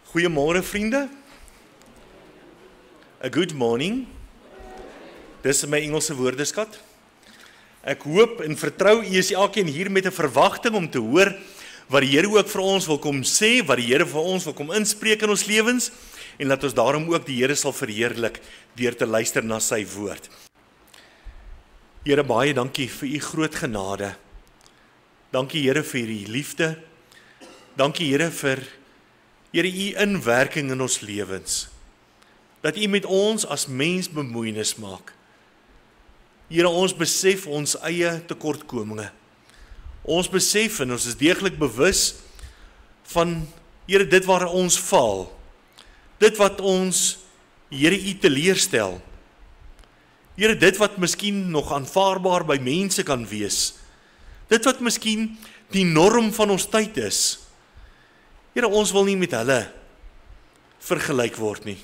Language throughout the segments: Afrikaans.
Goeiemôre vriende. A good morning. Dis my Engelse woordeskat. Ek hoop en vertrou u is elkeen hier met 'n verwagting om te hoor wat die Here ook vir ons wil kom sê, wat die Here vir ons wil kom inspreek in ons lewens en dat ons daarom ook die Here sal verheerlik deur te luister na sy woord. Here, baie dankie vir u groot genade. Dankie Here vir u liefde. Dankie Here vir Here, u inwerking in ons lewens, dat u met ons as mens bemoeienis maak. Here, ons besef ons eie tekortkominge. Ons besef en ons is deeglik bewus van, Here, dit waar ons faal. Dit wat ons, Here, u teleurstel. Here, dit wat miskien nog aanvaarbaar by mense kan wees. Dit wat miskien die norm van ons tyd is. Here, ons wil nie met hulle vergelyk word nie.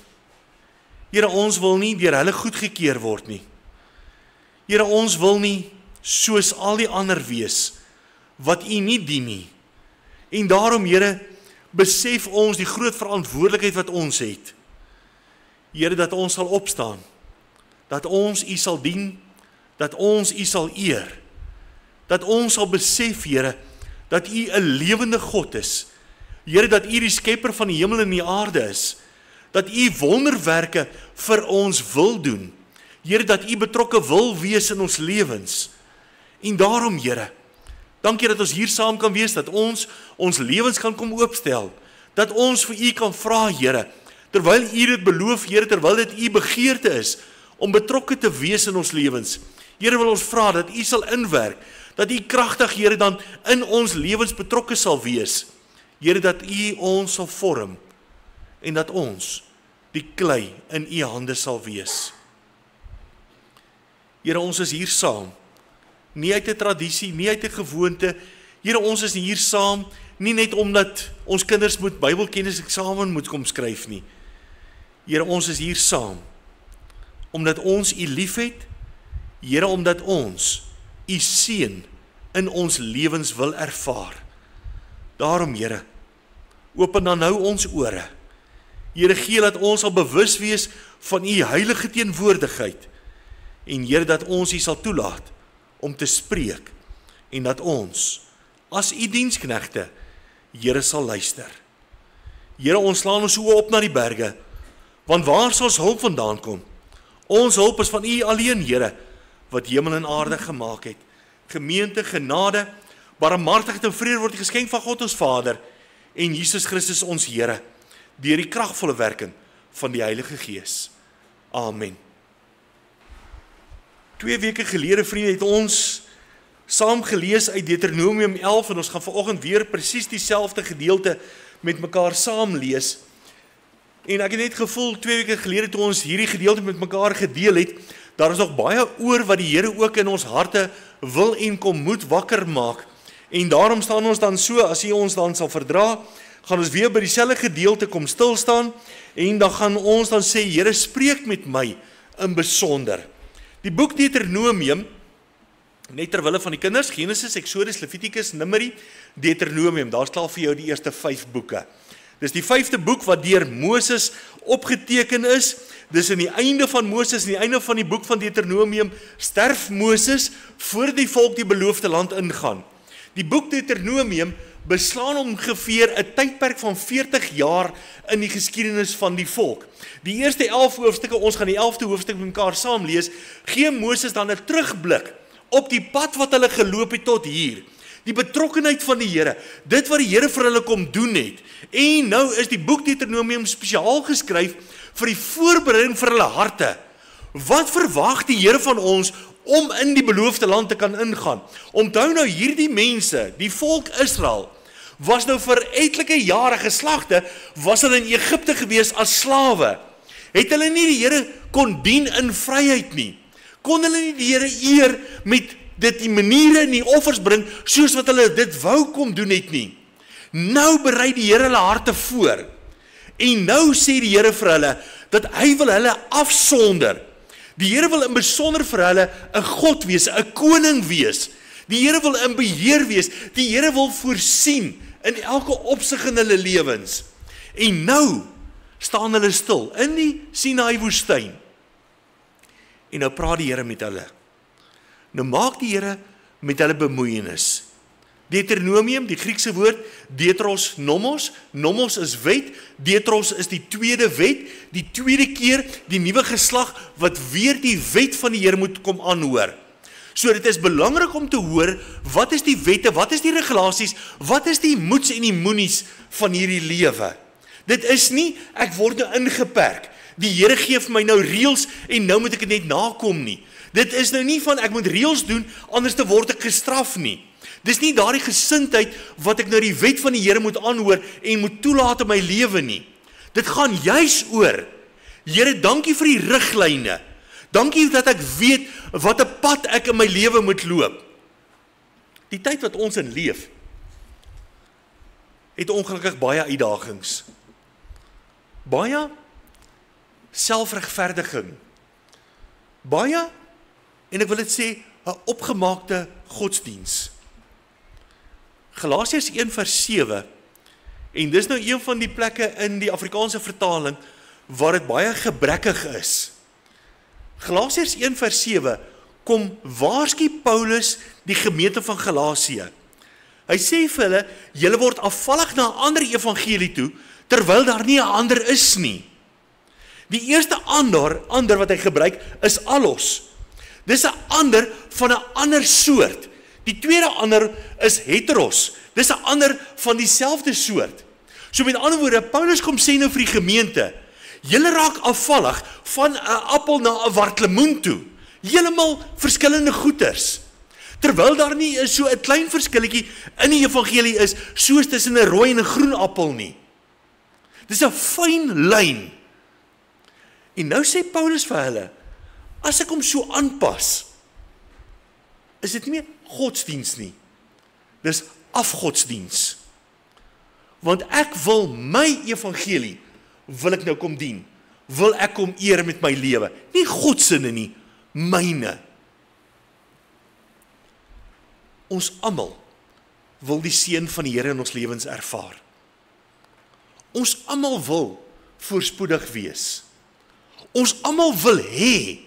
Here, ons wil nie deur hulle goedgekeur word nie. Here, ons wil nie soos al die ander wees wat u nie dien nie. En daarom, Here, besef ons die groot verantwoordelikheid wat ons het. Here, dat ons sal opstaan, dat ons u sal dien, dat ons u sal eer, dat ons sal besef, Here, dat u 'n lewende God is. Here, dat u die skepper van die hemel en die aarde is, dat u wonderwerke vir ons wil doen, Here, dat u betrokke wil wees in ons lewens, en daarom, Here, dankie dat ons hier saam kan wees, dat ons lewens kan kom oopstel, dat ons vir u kan vra, Here, terwyl u dit beloof, Here, terwyl dit u begeerte is, om betrokke te wees in ons lewens, Here, wil ons vra, dat u sal inwerk, dat u kragtig, Here, dan in ons lewens betrokke sal wees, Here, dat u ons sal vorm, en dat ons die klei in u hande sal wees. Here, ons is hier saam, nie uit 'n tradisie, nie uit 'n gewoonte, Here, ons is hier saam, nie net omdat ons kinders moet Bybelkennis eksamen moet kom skryf nie. Here, ons is hier saam, omdat ons u liefhet, Here, omdat ons u seën in ons lewens wil ervaar. Daarom, Here, open dan nou ons ore. Here, gee dat ons sal bewus wees van u heilige teenwoordigheid. En Here, dat ons u sal toelaat om te spreek. En dat ons, as u diensknegte, Here, sal luister. Here, ons slaan ons oë op na die berge. Want waar sal ons hulp vandaan kom? Ons hulp is van u alleen, Here, wat hemel en aarde gemaak het. Gemeente, genade, barmhartigheid en vrede word geskenk van God ons Vader en Jesus Christus ons Here, deur die kragvolle werking van die Heilige Gees. Amen. 2 weke gelede, vriende, het ons saam gelees uit Deuteronomium 11 en ons gaan vanoggend weer presies dieselfde gedeelte met mekaar saam lees. En ek het net gevoel 2 weke gelede toe ons hierdie gedeelte met mekaar gedeel het, daar is nog baie oor wat die Here ook in ons harte wil en kom moet wakker maak. En daarom staan ons dan so, as hy ons dan sal verdra, gaan ons weer by dieselfde gedeelte kom stilstaan, en dan gaan ons dan sê, Here, spreek met my in besonder. Die boek Deuteronomium, net terwille van die kinders, Genesis, Exodus, Levitikus, Numeri, Deuteronomium, daar staan vir jou die eerste 5 boeke. Dis die 5de boek wat deur Moses opgeteken is. Dis in die einde van Moses, in die einde van die boek van Deuteronomium, sterf Moses voor die volk die beloofde land ingaan. Die boek Deuteronomium beslaan ongeveer 'n tydperk van 40 jaar in die geskiedenis van die volk. Die eerste 11 hoofstukke, ons gaan die 11de hoofstuk met mekaar saam lees, gee Moses dan 'n terugblik op die pad wat hulle geloop het tot hier. Die betrokkenheid van die Here, dit wat die Here vir hulle kom doen het. En nou is die boek Deuteronomium spesiaal geskryf vir die voorbereiding vir hulle harte. Wat verwag die Here van ons om in die beloofde land te kan ingaan? Onthou nou, hierdie mense, die volk Israel, was nou vir etlike jare geslagte, was hulle in Egipte gewees as slawe. Het hulle nie die Here kon dien in vryheid nie? Kon hulle nie die Here eer met dit die maniere en die offers bring, soos wat hulle dit wou kom doen het nie? Nou berei die Here hulle harte voor. En nou sê die Here vir hulle, dat hy wil hulle afsonder. Die Here wil in besonder vir hulle 'n God wees, 'n koning wees. Die Here wil in beheer wees. Die Here wil voorsien in elke opsig in hulle lewens. En nou staan hulle stil in die Sinaï woestyn. En nou praat die Here met hulle. Nou maak die Here met hulle bemoeienis. Deuteronomium, die Griekse woord, Deutros nomos, nomos is wet, Deutros is die tweede wet, die tweede keer die nuwe geslag wat weer die wet van die Here moet kom aanhoor. So dit is belangrik om te hoor, wat is die wette, wat is die regulasies, wat is die moets en die moenies van hierdie lewe. Dit is nie, ek word nou ingeperk, die Here gee vir my nou reëls en nou moet ek dit net nakom nie. Dit is nou nie van ek moet reëls doen, anders te word ek gestraf nie. Dis nie daardie gesindheid wat ek nou die wet van die Here moet aanhoor en moet toelaat in my lewe nie. Dit gaan juis oor, Here, dankie vir die riglyne. Dankie dat ek weet wat 'n pad ek in my lewe moet loop. Die tyd wat ons in leef, het ongelukkig baie uitdagings. Baie selfregverdiging. Baie, en ek wil dit sê, 'n opgemaakte godsdiens. Galasiërs 1:7, en dis nou een van die plekke in die Afrikaanse vertaling waar dit baie gebrekkig is. Galasiërs 1:7 kom waarsku Paulus die gemeente van Galasië. Hy sê vir hulle, julle word afvallig na 'n ander evangelie toe, terwyl daar nie 'n ander is nie. Die eerste ander wat hy gebruik is allos. Dis 'n ander van 'n ander soort. Die tweede ander is heteros. Dis 'n ander van dieselfde soort. So met ander woorde, Paulus kom sê nou vir die gemeente, julle raak afvallig van 'n appel na 'n wartlemoen toe. Heeltemal verskillende goeters. Terwyl daar nie so 'n klein verskilletjie in die evangelie is, soos tussen 'n rooi en 'n groen appel nie. Dis 'n fyn lyn. En nou sê Paulus vir hulle, as ek hom so aanpas, is dit nie meer godsdiens nie. Dis afgodsdiens. Want ek wil my evangelie, wil ek nou kom dien. Wil ek kom eer met my lewe. Nie God sinne nie, myne. Ons almal wil die seën van die Here in ons lewens ervaar. Ons almal wil voorspoedig wees. Ons almal wil hê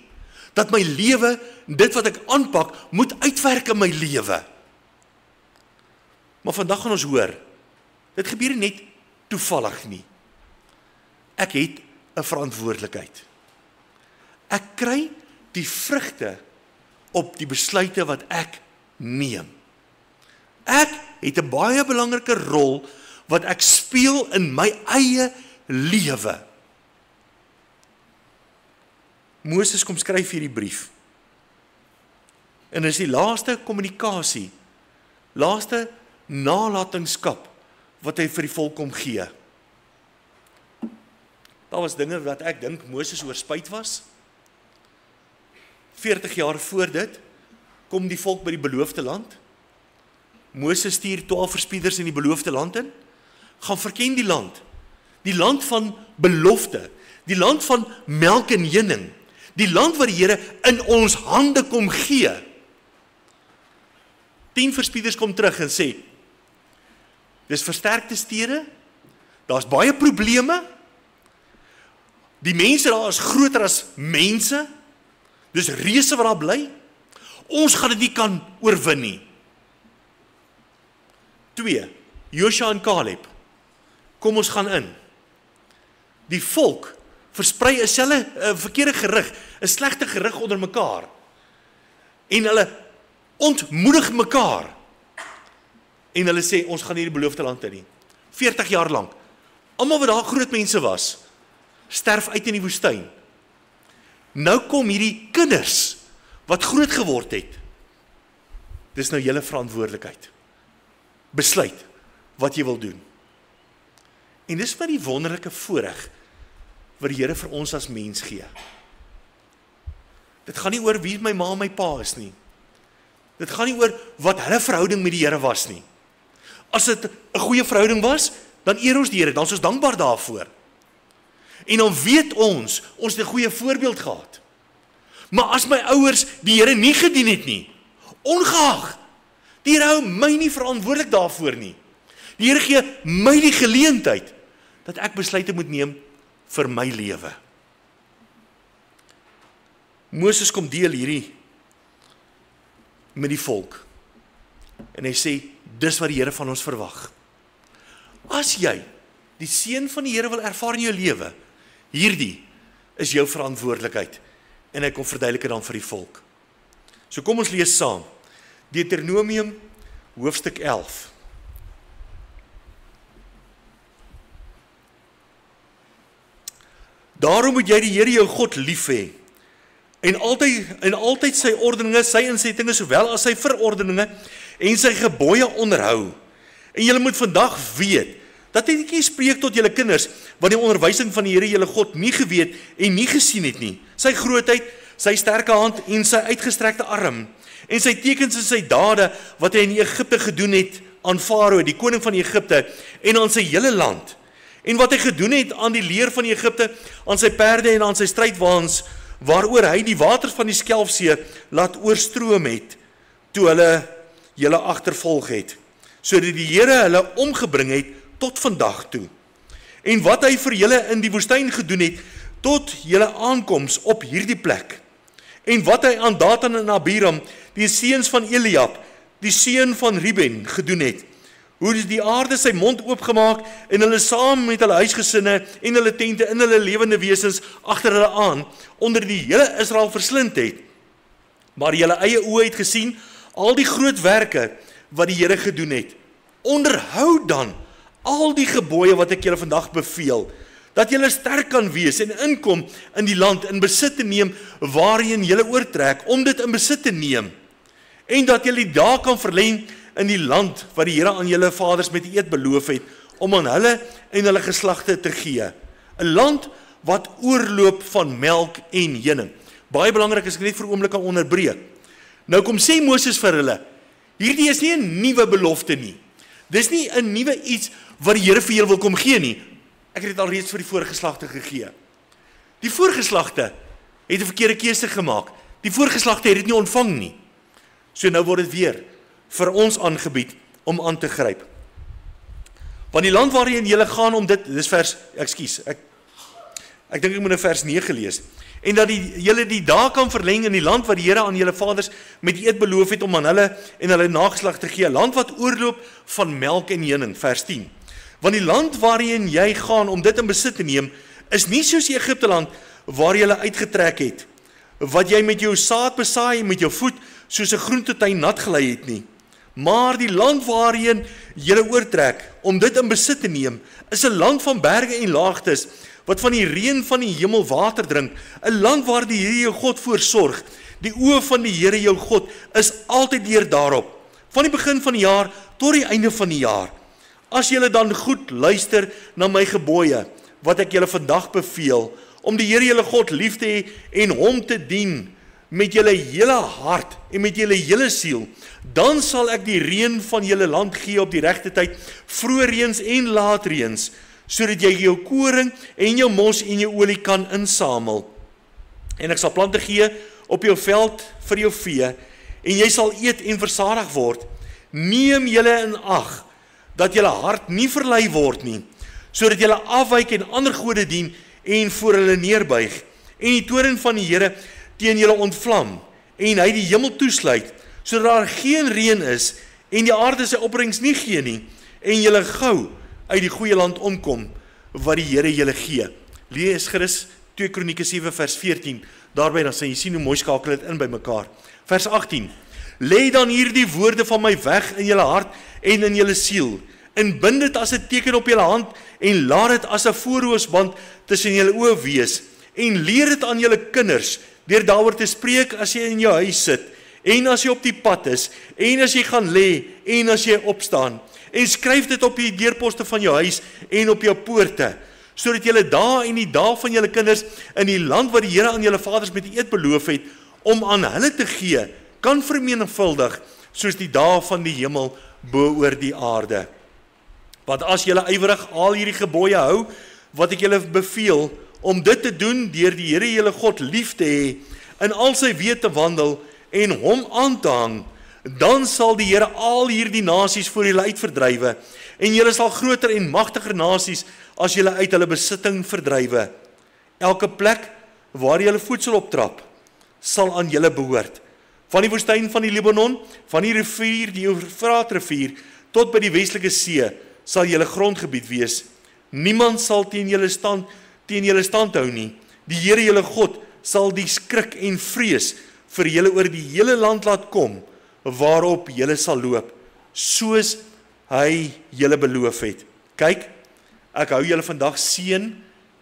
dat my lewe, dit wat ek aanpak, moet uitwerk in my lewe. Maar vandag gaan ons hoor, dit gebeur nie net toevallig nie. Ek het 'n verantwoordelikheid. Ek kry die vrugte op die besluite wat ek neem. Ek het 'n baie belangrike rol wat ek speel in my eie lewe. Moses kom skryf hierdie brief. En dit is die laaste kommunikasie, laaste nalatenskap wat hy vir die volk kom gee. Daar was dinge wat ek dink Moses oorspyt was. 40 jaar voor dit kom die volk by die beloofde land. Moses stuur 12 verspieders in die beloofde land in. Gaan verken die land van belofte, die land van melk en honing, die land wat die Here in ons hande kom gee. 10 verspieders kom terug en sê, dis versterkte stede, daar's baie probleme, die mense daar is groter as mense, dis reuse wat daar bly, ons gaan dit nie kan oorwin nie. 2, Joshua en Caleb, kom ons gaan in. Die volk versprei 'n verkeerde gerig, 'n slegte gerig onder mekaar. En hulle ontmoedig mekaar. En hulle sê, ons gaan nie die beloofde land in nie. 40 jaar lank. Almal wat daar groot mense was, sterf uit in die woestyn. Nou kom hierdie kinders, wat groot geword het. Dis nou julle verantwoordelikheid. Besluit wat jy wil doen. En dis wat die wonderlike voorreg wat die Here vir ons as mens gee. Dit gaan nie oor wie my ma en my pa is nie. Dit gaan nie oor wat hulle verhouding met die Here was nie. As dit 'n goeie verhouding was, dan eer ons die Here, dan is ons dankbaar daarvoor. En dan weet ons het 'n goeie voorbeeld gehad. Maar as my ouers die Here nie gedien het nie, ongeag, die Here hou my nie verantwoordelik daarvoor nie. Die Here gee my die geleentheid dat ek besluite moet neem vir my lewe. Moses kom deel hierdie met die volk. En hy sê, dis wat die Here van ons verwag. As jy die seën van die Here wil ervaar in jou lewe, hierdie is jou verantwoordelikheid. En hy kom verduidelik dit dan vir die volk. So kom ons lees saam. Deuteronomium hoofstuk 11. Daarom moet jy die Here jou God lief hê, en altyd sy ordeninge, sy insettinge, sowel as sy verordeninge, en sy gebooie onderhou. En julle moet vandag weet, dat hy nie spreek tot julle kinders, wat die onderwysing van die Here julle God nie geweet en nie gesien het nie. Sy grootheid, sy sterke hand en sy uitgestrekte arm, en sy tekens en sy dade, wat hy in Egipte gedoen het, aan Farao, die koning van Egipte, en aan sy hele land. En wat hy gedoen het aan die leer van Egipte, aan sy perde en aan sy strydwaans, waaroor hy die waters van die Skelfsee laat oorstroom het, toe hulle agtervolg het, sodat die Here hulle omgebring het tot vandag toe. En wat hy vir julle in die woestyn gedoen het, tot julle aankoms op hierdie plek. En wat hy aan Datan en Abiram, die seuns van Eliab, die seun van Ruben, gedoen het, hoe die aarde sy mond oopgemaak, en hulle saam met hulle huisgesinne, en hulle tente, en hulle lewende wesens, agter hulle aan, onder die hele Israel verslind het. Maar julle eie oë het gesien, al die groot werke, wat die Here gedoen het. Onderhou dan, al die gebooie wat ek julle vandag beveel, dat julle sterk kan wees, en inkom in die land, in besit te neem, waarheen julle oortrek, om dit in besit te neem, en dat julle die dae kan verleng, in die land wat die Here aan julle vaders met eed beloof het, om aan hulle en hulle geslagte te gee. 'n Land wat oorloop van melk en honing. Baie belangrik, as ek net vir 'n oomblik kan onderbreek. Nou kom sê Moses vir hulle, hierdie is nie 'n nuwe belofte nie. Dis nie 'n nuwe iets wat die Here vir julle wil kom gee nie. Ek het dit al reeds vir die voorgeslagte gegee. Die voorgeslagte het 'n verkeerde keuse gemaak. Die voorgeslagte het dit nie ontvang nie. So nou word dit weer vir ons aangebied om aan te gryp. Want die land waarin julle gaan om dit, dis vers, ek dink ek moet 'n vers 9 lees. En dat julle die dae kan verleng in die land wat die Here aan julle vaders met eed beloof het om aan hulle en hulle nageslag te gee, land wat oorloop van melk en honing, vers 10. Want die land waarin jy gaan om dit in besit te neem, is nie soos Egipte land waar jy uitgetrek het, wat jy met jou saad besaai en met jou voet soos 'n groentetuin nat gelei het nie. Maar die land waarin jy oortrek om dit in besit te neem, is 'n land van berge en laagtes, wat van die reën van die hemel water drink, 'n land waar die Here jou God voorsorg. Die oë van die Here jou God is altyd deur daarop, van die begin van die jaar tot die einde van die jaar. As julle dan goed luister na my gebooie, wat ek julle vandag beveel, om die Here julle God lief te hê en hom te dien met julle hele hart en met julle hele siel, dan sal ek die reën van julle land gee op die regte tyd, vroeë reëns en laat reëns, sodat jy jou koring en jou mos en jou olie kan insamel. En ek sal plante gee op jou veld vir jou vee, en jy sal eet en versadig word. Neem julle in ag, dat julle hart nie verlei word nie, sodat julle afwyk en ander gode dien en voor hulle neerbuig, en die toorn van die Here teen julle ontvlam, en hy die hemel toesluit, sodat daar geen reën is, en die aarde sy opbrengs nie gee nie, en julle gou uit die goeie land omkom, wat die Here julle gee. Lees gerus 2 Kronieke 7 vers 14, daarby dan sê jy sien hoe mooi skakel dit in by mekaar. Vers 18, lê dan hierdie woorde van my weg in julle hart en in julle siel, en bind dit as 'n teken op julle hand, en laat dit as 'n voorhoofsband tussen julle oë wees, en leer dit aan julle kinders, deur daaroor te spreek as jy in jou huis sit, en as jy op die pad is, en as jy gaan lê, en as jy opstaan, en skryf dit op die deurposte van jou huis, en op jou poorte, sodat julle dae en die dae van julle kinders, in die land wat die Here aan julle vaders met eed beloof het, om aan hulle te gee, kan vermenigvuldig, soos die dae van die hemel bo oor die aarde. Want as julle ywerig al hierdie gebooie hou, wat ek julle beveel, om dit te doen deur die Here julle God lief te hê, in al sy weë te wandel, en hom aan te hang, Dan sal die Here al hierdie nasies voor julle uitverdrywe, en julle sal groter en magtiger nasies as julle uit hulle besitting verdrywe. Elke plek waar julle voedsel optrap, sal aan julle behoort. Van die woestyn van die Libanon, van die rivier, die Eufraatrivier, tot by die Westelike See, sal julle grondgebied wees. Niemand sal teen julle stand hou nie. Die Here julle God sal die skrik en vrees vir julle oor die hele land laat kom, waarop julle sal loop, soos hy julle beloof het. Kyk, ek hou julle vandag seën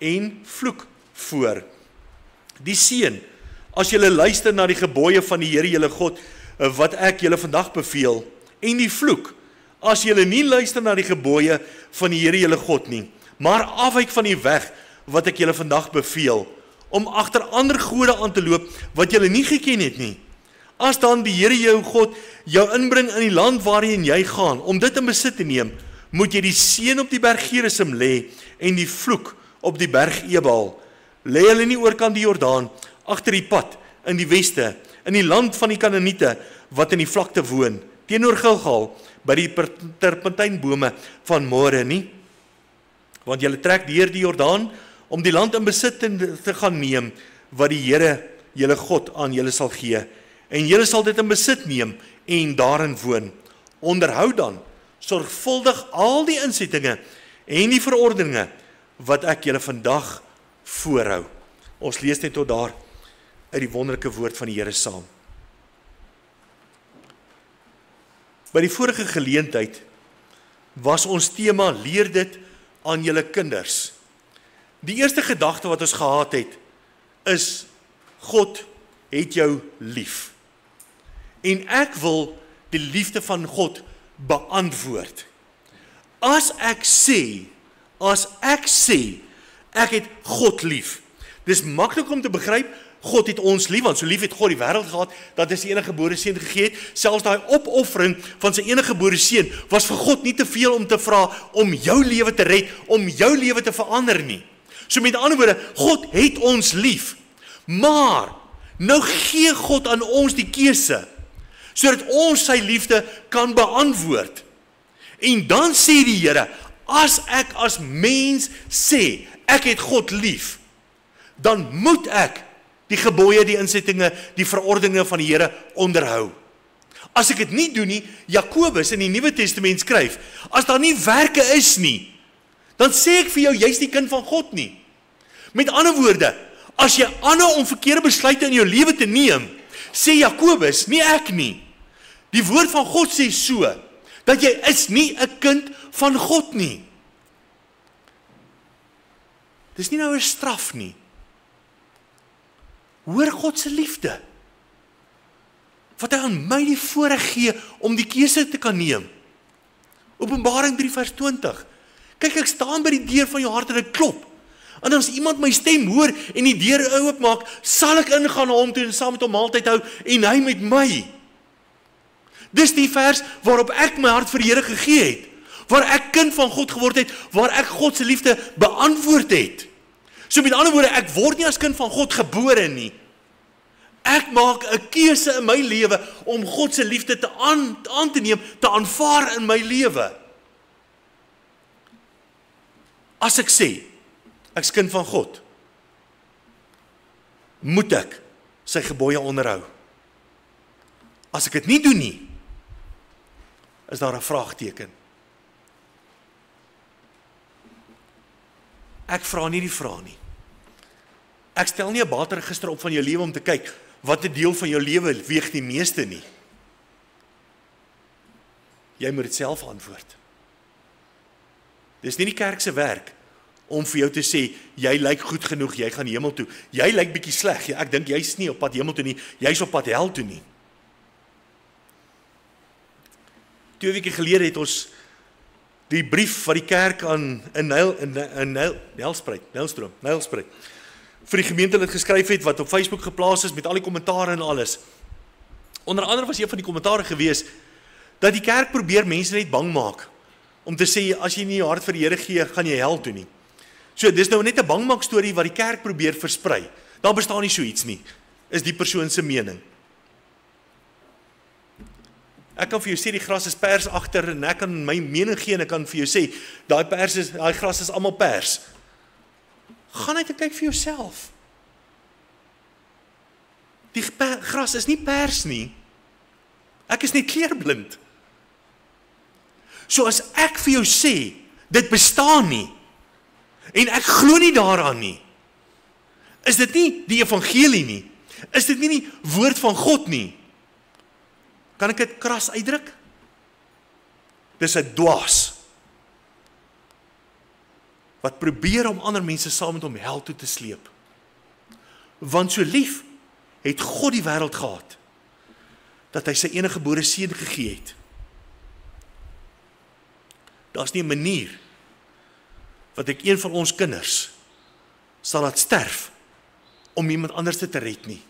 en vloek voor. Die seën, as julle luister na die gebooie van die Here julle God, wat ek julle vandag beveel, en die vloek, as julle nie luister na die gebooie van die Here julle God nie, maar afwyk van die weg wat ek julle vandag beveel, om agter ander gode aan te loop wat julle nie geken het nie. As dan die Here jou God jou inbring in die land waarheen jy gaan, om dit in besit te neem, moet jy die seën op die berg Gerizim lê en die vloek op die berg Ebal. Lê hulle nie oorkant die Jordaan, agter die pad, in die weste, in die land van die Kanaaniete, wat in die vlakte woon, teenoor Gilgal, by die terpentynbome van More nie. Want julle trek deur die Jordaan, om die land in besit te gaan neem, wat die Here, julle God, aan julle sal gee. En julle sal dit in besit neem, en daarin woon. Onderhou dan, sorgvuldig al die insettinge, en die verordeninge, wat ek julle vandag voorhou. Ons lees net tot daar, uit die wonderlike woord van die Here saam. By die vorige geleentheid, was ons tema, leer dit aan julle kinders. Die eerste gedagte wat ons gehad het, is, God het jou lief. En ek wil die liefde van God beantwoord. As ek sê, ek het God lief. Dis maklik om te begryp, God het ons lief, want so lief het God die wêreld gehad, dat hy sy enige gebore seun gegee het. Selfs daai opoffering van sy enige gebore seun, was vir God nie te veel om te vra, om jou lewe te red, om jou lewe te verander nie. So met ander woorde, God het ons lief, maar, nou gee God aan ons die keuse, sodat ons sy liefde kan beantwoord. En dan sê die Here, as ek as mens sê, ek het God lief, dan moet ek die gebooie, die insettinge, die verordeninge van die Here onderhou. As ek dit nie doen nie, Jakobus in die Nuwe Testament skryf, as daar nie werke is nie, dan sê ek vir jou, jy's nie kind van God nie. Met ander woorde, as jy aanhou om verkeerde besluite in jou lewe te neem, sê Jakobus, nie ek nie. Die woord van God sê so, dat jy is nie 'n kind van God nie. Dis nie nou 'n straf nie. Hoor God se liefde, wat hy aan my die voorreg gee, om die keuse te kan neem. Openbaring 3 vers 20. Kyk, ek staan by die deur van jou hart en ek klop. En as iemand my stem hoor en die deur oopmaak, sal ek ingaan na hom toe en saam met hom maaltyd hou en hy met my. Dis die vers waarop ek my hart vir die Here gegee het, waar ek kind van God geword het, waar ek God se liefde beantwoord het. So met ander woorde, ek word nie as kind van God gebore nie. Ek maak 'n keuse in my lewe om God se liefde aan te neem, te aanvaar in my lewe. As ek sê, ek's kind van God, moet ek sy gebooie onderhou. As ek dit nie doen nie, is daar 'n vraagteken. Ek vra nie die vraag nie. Ek stel nie 'n bateregister op van jou lewe om te kyk, watter deel van jou lewe weeg die meeste nie. Jy moet dit self antwoord. Dis nie die kerk se werk om vir jou te sê, jy lyk goed genoeg, jy gaan hemel toe. Jy lyk bietjie sleg, ek dink jy's nie op pad hemel toe nie, jy's op pad hel toe nie. 2 weke gelede het ons die brief wat die kerk aan Nylspruit vir die gemeentelid geskryf het, wat op Facebook geplaas is met al die kommentare en alles. Onder andere was een van die kommentare gewees, dat die kerk probeer mense net bang maak, om te sê, as jy nie jou hart vir die Here gee, gaan jy hel toe nie. So, dis nou net 'n bangmaak storie wat die kerk probeer versprei. Daar bestaan nie so iets nie, is die persoon se mening. Ek kan vir jou sê die gras is pers agter en ek kan my mening gee en ek kan vir jou sê daai gras is almal pers. Gaan uit en kyk vir jouself. Die gras is nie pers nie. Ek is net kleurblind. So as ek vir jou sê, dit bestaan nie, en ek glo nie daaraan nie, is dit nie die evangelie nie, is dit nie die woord van God nie, kan ek dit kras uitdruk? Dis 'n dwaas, wat probeer om ander mense saam met hom hel toe te sleep. Want so lief het God die wêreld gehad, dat hy sy enige gebore seun gegee het. Daar's nie 'n manier wat ek een van ons kinders sal laat sterf om iemand anders te red nie.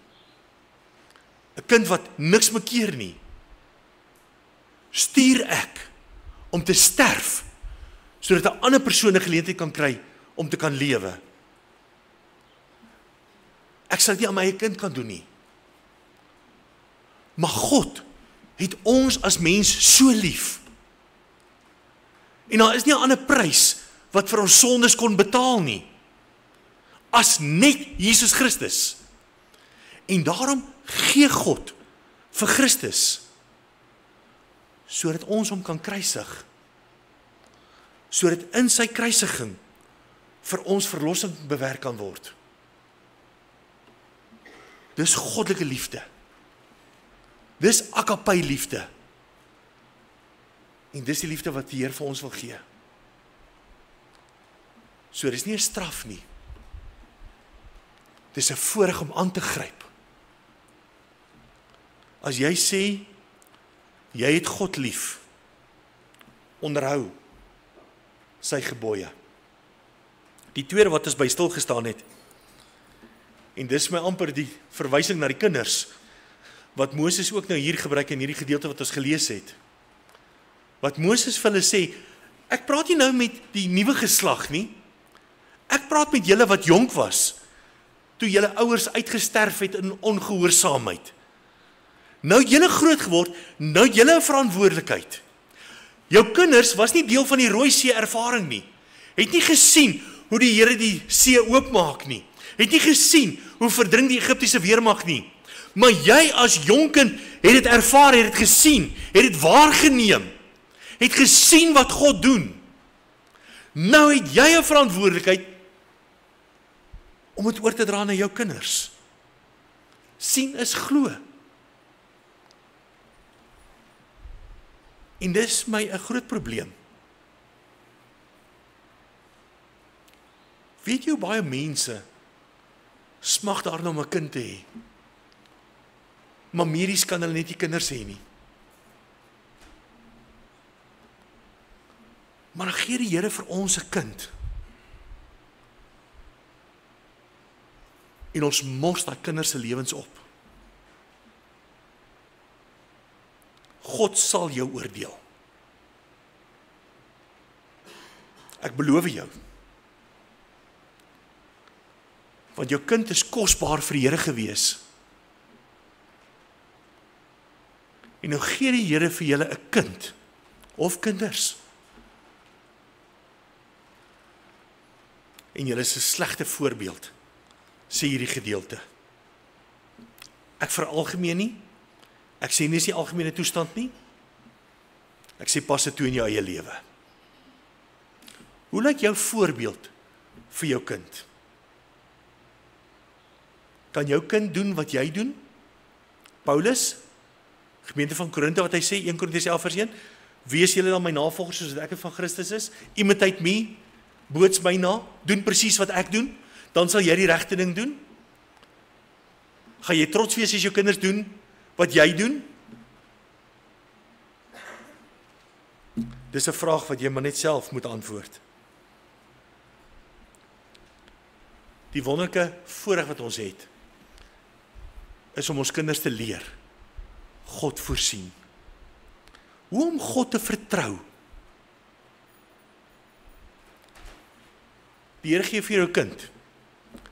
'n Kind wat niks bekeer nie, stuur ek om te sterf sodat 'n ander persoon 'n geleentheid kan kry om te kan lewe. Ek sal dit nie aan my eie kind kan doen nie. Maar God het ons as mens so lief. En daar is nie 'n ander prys wat vir ons sondes kon betaal nie, as net Jesus Christus. En daarom gee God vir Christus, sodat ons hom kan kruisig, sodat in sy kruisiging vir ons verlossing bewerk kan word. Dis goddelike liefde. Dis agape liefde. En dis die liefde wat die Heer vir ons wil gee. So dis nie 'n straf nie. Dis 'n voorreg om aan te gryp. As jy sê, jy het God lief, onderhou sy gebooie. Die tweede wat ons by stil gestaan het, en dis my amper die verwysing na die kinders, wat Moses ook nou hier gebruik in hierdie gedeelte wat ons gelees het. Wat Moses vir hulle sê, ek praat nie nou met die nuwe geslag nie, ek praat met julle wat jonk was, toe julle ouers uitgesterf het in ongehoorsaamheid. Nou het julle groot geword, nou het julle 'n verantwoordelikheid. Jou kinders was nie deel van die Rooi See ervaring nie, het nie gesien hoe die Here die see oopmaak nie, het nie gesien hoe verdring die Egiptiese weermag nie, maar jy as jong kind het dit ervaar, het dit gesien, het dit waargeneem, het gesien wat God doen. Nou het jy 'n verantwoordelikheid om dit oor te dra na jou kinders. Sien is glo. En dis my 'n groot probleem. Weet jy hoe baie mense smag daarna om 'n kind te hê, maar medies kan hulle net nie kinders hê nie. Maar dan gee die Here vir ons 'n kind. En ons mors daai kinders se lewens op. God sal jou oordeel. Ek beloof jou. Want jou kind is kosbaar vir die Here gewees. En nou gee die Here vir julle 'n kind, of kinders. En julle is 'n slegte voorbeeld, sê hierdie gedeelte. Ek veralgemeen nie, ek sê nie is die algemene toestand nie, ek sê pas dit toe in jou eie lewe. Hoe lyk jou voorbeeld vir jou kind? Kan jou kind doen wat jy doen? Paulus, gemeente van Korinthe, wat hy sê, 1 Korintiërs 11:1, wees julle dan my navolgers soos ek van Christus is, imitate me, boots my na, doen presies wat ek doen, dan sal jy die regte ding doen. Gaan jy trots wees as jou kinders doen wat jy doen? Dis 'n vraag wat jy maar net self moet antwoord. Die wonderlike voorreg wat ons het, is om ons kinders te leer God voorsien. Hoe om God te vertrou. Die Here gee vir jou kind.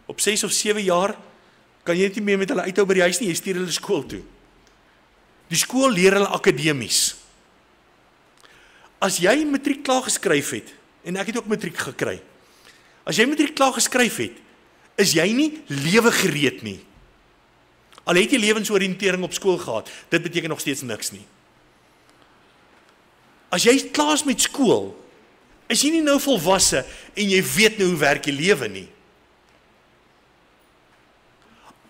Op 6 of 7 jaar kan jy nie meer met hulle uithou by die huis nie, jy stuur hulle skool toe. Die skool leer hulle akademies. As jy matriek klaar geskryf het, en ek het ook matriek gekry, as jy matriek klaar geskryf het, is jy nie lewe gereed nie. Al het jy lewensoriëntering op skool gehad, dit beteken nog steeds niks nie. As jy klaar is met skool, is jy nie nou volwasse en jy weet nou hoe werk jy lewe nie.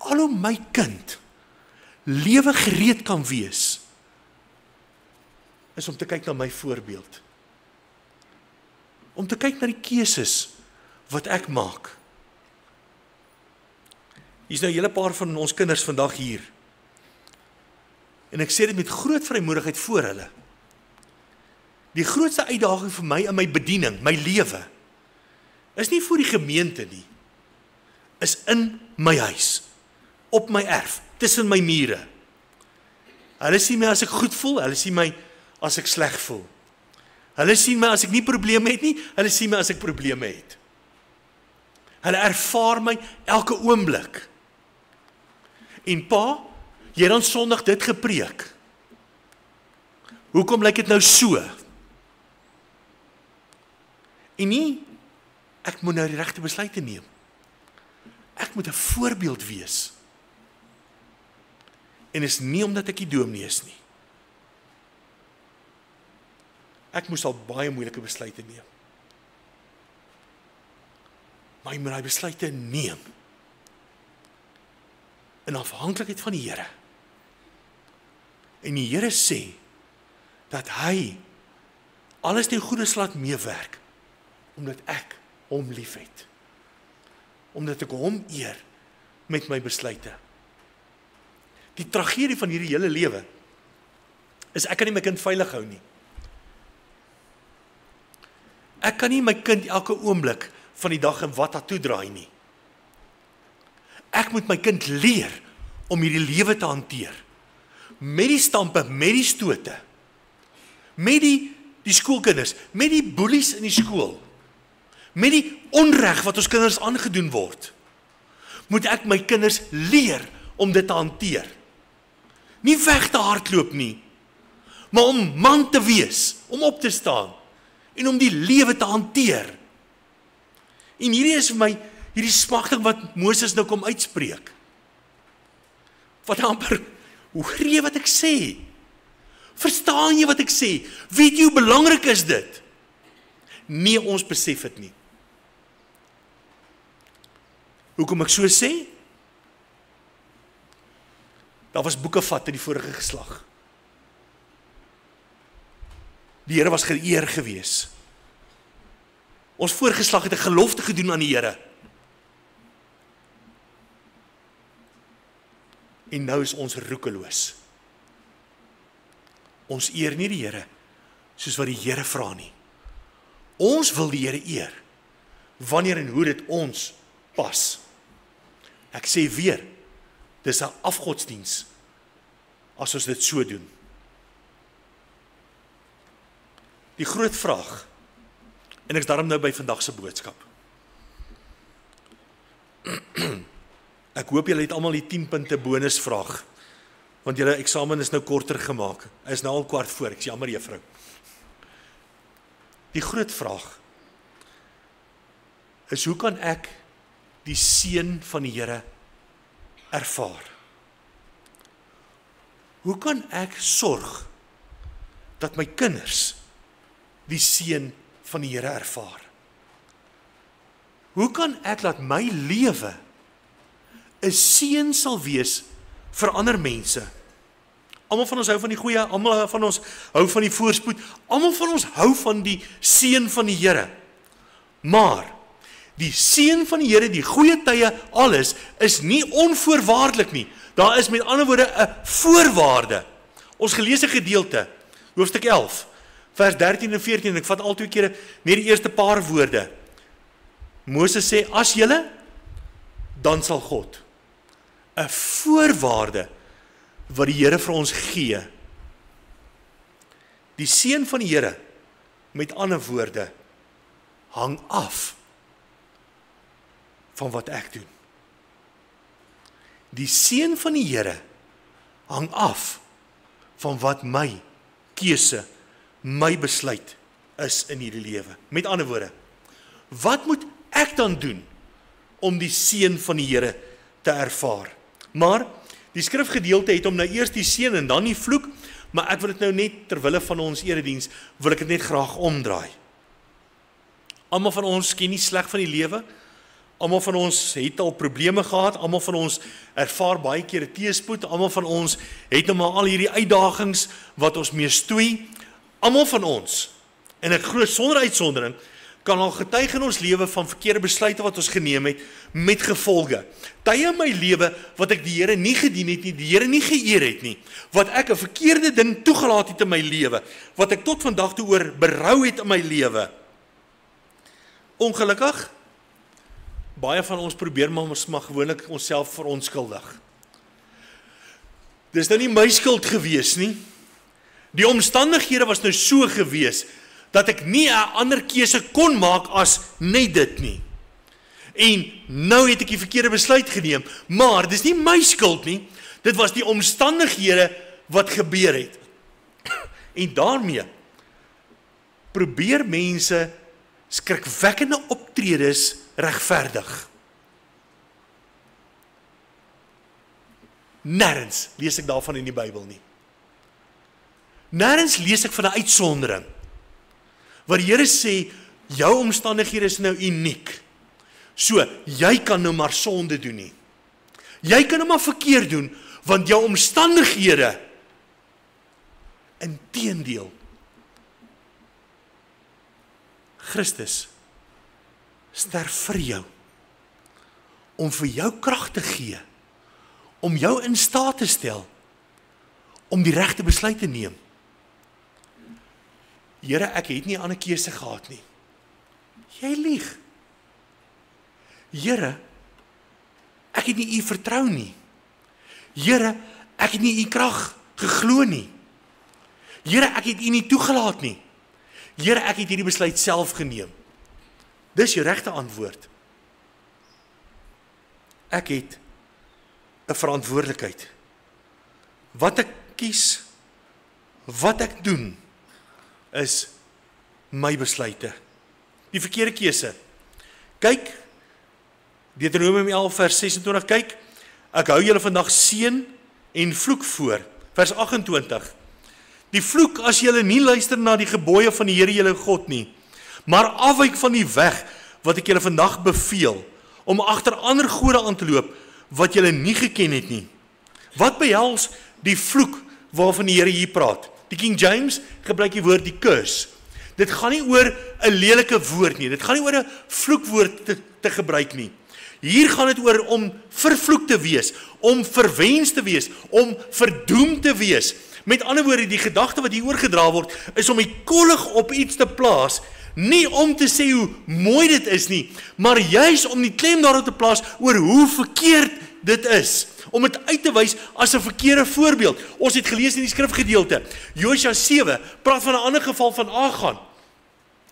Al hoe my kind lewe gereed kan wees, is om te kyk na my voorbeeld. Om te kyk na die keuses wat ek maak. Hier is nou 'n hele paar van ons kinders vandag hier. En ek sê dit met groot vrymoedigheid voor hulle. Die grootste uitdaging vir my in my bediening, my lewe, is nie voor die gemeente nie. Is in my huis, op my erf, tussen my mure. Hulle sien my as ek goed voel, hulle sien my as ek sleg voel. Hulle sien my as ek nie probleme het nie, hulle sien my as ek probleme het. Hulle ervaar my elke oomblik. En pa, jy het dan Sondag dit gepreek. Hoekom lyk dit nou so? En nie, ek moet nou die regte besluite neem. Ek moet 'n voorbeeld wees. En is nie omdat ek die dominee is nie. Ek moes al baie moeilike besluite neem. Maar jy moet daai besluite neem in afhanklikheid van die Here. En die Here sê dat hy alles ten goeie laat meewerk omdat ek hom liefhet. Omdat ek hom eer met my besluite. Die tragedie van hierdie hele lewe is ek kan nie my kind veilig hou nie. Ek kan nie my kind elke oomblik van die dag in wat toe draai nie. Ek moet my kind leer om hierdie lewe te hanteer. Met die stampe, met die stote. Met die skoolkinders, met die boelies in die skool. Met die onreg wat ons kinders aangedoen word. Moet ek my kinders leer om dit te hanteer. Nie weg te hardloop nie, maar om man te wees, om op te staan en om die lewe te hanteer. En hierdie is vir my hierdie smagting wat Moses nou kom uitspreek. Wat amper, hoor jy wat ek sê? Verstaan jy wat ek sê? Weet jy hoe belangrik is dit? Nee, ons besef dit nie. Hoekom ek so sê? Daar was boeke vat in die vorige geslag. Die Here was geëer gewees. Ons voorgeslag het 'n gelofte gedoen aan die Here. En nou is ons roekeloos. Ons eer nie die Here soos wat die Here vra nie. Ons wil die Here eer wanneer en hoe dit ons pas. Ek sê weer, dis 'n afgodsdiens as ons dit so doen. Die groot vraag, en ek is daarom nou by vandag se boodskap. Ek hoop julle het almal die 10 punte bonusvraag, want julle eksamen is nou korter gemaak. Hy is nou al 15:15, ek sê jammer juffrou. Die groot vraag is, hoe kan ek die seën van die Here ervaar? Hoe kan ek sorg dat my kinders die seën van die Here ervaar? Hoe kan ek laat my lewe 'n seën sal wees vir ander mense? Almal van ons hou van die goeie, almal van ons hou van die voorspoed, almal van ons hou van die seën van die Here. Maar die seën van die Here, die goeie tye, alles is nie onvoorwaardelik nie. Daar is met ander woorde 'n voorwaarde. Ons geleesde gedeelte, hoofstuk 11, vers 13 en 14, ek vat al 2 kere net die eerste paar woorde. Moses sê, as julle, dan sal God. 'n Voorwaarde wat die Here vir ons gee. Die seën van die Here, met ander woorde, hang af van wat ek doen. Die seën van die Here hang af van wat my keuse, my besluit is in hierdie lewe. Met ander woorde, wat moet ek dan doen om die seën van die Here te ervaar? Maar die skrifgedeelte het hom nou eers die seën en dan die vloek, maar ek wil dit nou net terwille van ons erediens, wil ek dit net graag omdraai. Almal van ons ken nie sleg van die lewe, almal van ons het al probleme gehad, almal van ons ervaar baie keer 'n teëspoed, almal van ons het nou maar al hierdie uitdagings wat ons mee stoei, almal van ons, en ek glo sonder uitsondering, kan al getuig in ons lewe van verkeerde besluite wat ons geneem het, met gevolge. Tye in my lewe wat ek die Here nie gedien het nie, die Here nie geëer het nie, wat ek 'n verkeerde ding toegelaat het in my lewe, wat ek tot vandag toe oor berou het in my lewe. Ongelukkig, baie van ons probeer maar gewoonlik onsself verontskuldig. Dis nou nie my skuld gewees nie. Die omstandighede was nou so gewees, dat ek nie 'n ander keuse kon maak as net dit nie. En nou het ek die verkeerde besluit geneem, maar dis nie my skuld nie, dit was die omstandighede wat gebeur het. En daarmee probeer mense skrikwekkende optredes regverdig. Nêrens lees ek daarvan in die Bybel nie. Nêrens lees ek van 'n uitsondering, waar die Here sê, jou omstandighede is nou uniek. So, jy kan nou maar sonde doen nie. Jy kan nou maar verkeerd doen, want jou omstandighede, inteendeel, Christus sterf vir jou, om vir jou krag te gee, om jou in staat te stel, om die regte besluit te neem. Here, ek het nie 'n ander keuse gehad nie. Jy lieg. Here, ek het nie U vertrou nie. Here, ek het nie U krag geglo nie. Here, ek het U nie toegelaat nie. Here, ek het hierdie besluit self geneem. Dis jou regte antwoord. Ek het 'n verantwoordelikheid. Wat ek kies, wat ek doen, is my besluite. Die verkeerde keuse. Kyk, Deuteronomium 11 vers 26, kyk, ek hou julle vandag seën en vloek voor. Vers 28. Die vloek as julle nie luister na die gebooie van die Here julle God nie, maar afwyk van die weg wat ek julle vandag beveel, om agter ander gode aan te loop, wat julle nie geken het nie. Wat behels die vloek waarvan die Here hier praat? Die King James gebruik die woord die curse. Dit gaan nie oor 'n lelike woord nie, dit gaan nie oor 'n vloekwoord te gebruik nie. Hier gaan dit oor om vervloek te wees, om verwens te wees, om verdoem te wees. Met ander woorde, die gedagte wat hier oorgedra word, is om die kollig op iets te plaas, nie om te sê hoe mooi dit is nie, maar juis om die klem daarop te plaas oor hoe verkeerd dit is, om dit uit te wys as 'n verkeerde voorbeeld. Ons het gelees in die skrifgedeelte, Josua 7, praat van 'n ander geval van Agan.